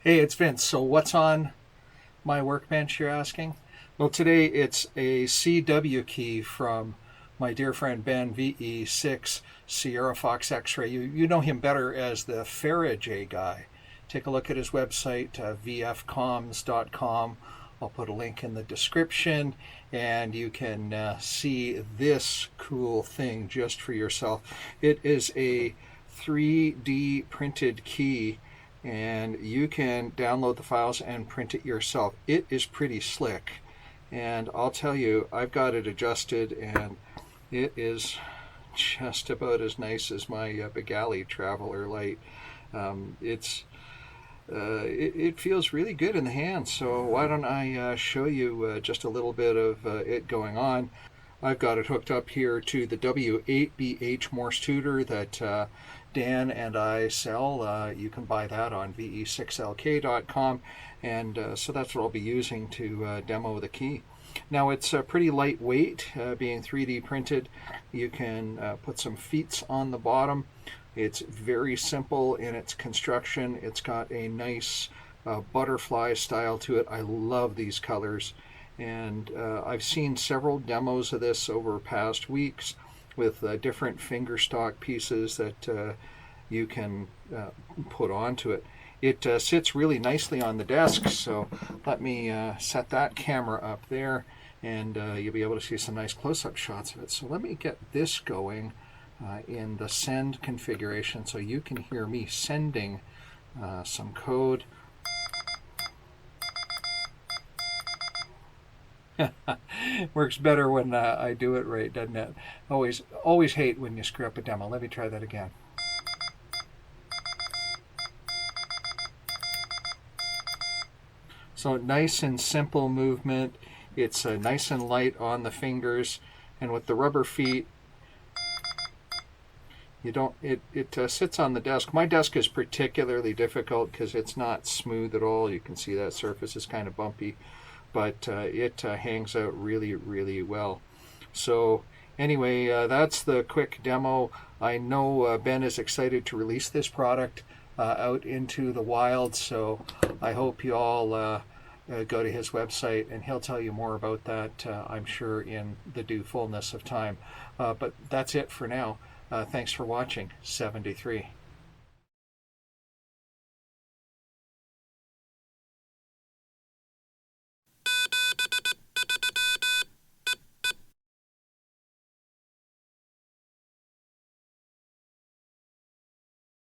Hey, it's Vince. So, what's on my workbench, you're asking? Well, today it's a CW key from my dear friend Ben, VE6 Sierra Fox X-Ray. You know him better as the Faraday guy. Take a look at his website, vfcoms.com. I'll put a link in the description, and you can see this cool thing just for yourself. It is a 3D printed key, and you can download the files and print it yourself. It is pretty slick, and I'll tell you, I've got it adjusted, and it is just about as nice as my Begali Traveler Light. It feels really good in the hand, so why don't I show you just a little bit of it going on. I've got it hooked up here to the W8BH Morse tutor that Dan and I sell. You can buy that on ve6lk.com, and so that's what I'll be using to demo the key. Now it's pretty lightweight, being 3D printed. You can put some feet on the bottom. It's very simple in its construction. It's got a nice butterfly style to it. I love these colors, and I've seen several demos of this over past weeks with different finger stock pieces that you can put onto it. It sits really nicely on the desk, so let me set that camera up there, and you'll be able to see some nice close-up shots of it. So let me get this going in the send configuration so you can hear me sending some code. Works better when I do it right, doesn't it? Always hate when you screw up a demo. Let me try that again. So nice and simple movement. It's nice and light on the fingers, and with the rubber feet, you don't. It sits on the desk. My desk is particularly difficult because it's not smooth at all. You can see that surface is kind of bumpy, but it hangs out really, really well. So anyway, that's the quick demo. I know Ben is excited to release this product out into the wild, so I hope you all go to his website, and he'll tell you more about that, I'm sure, in the due fullness of time. But that's it for now. Thanks for watching. 73.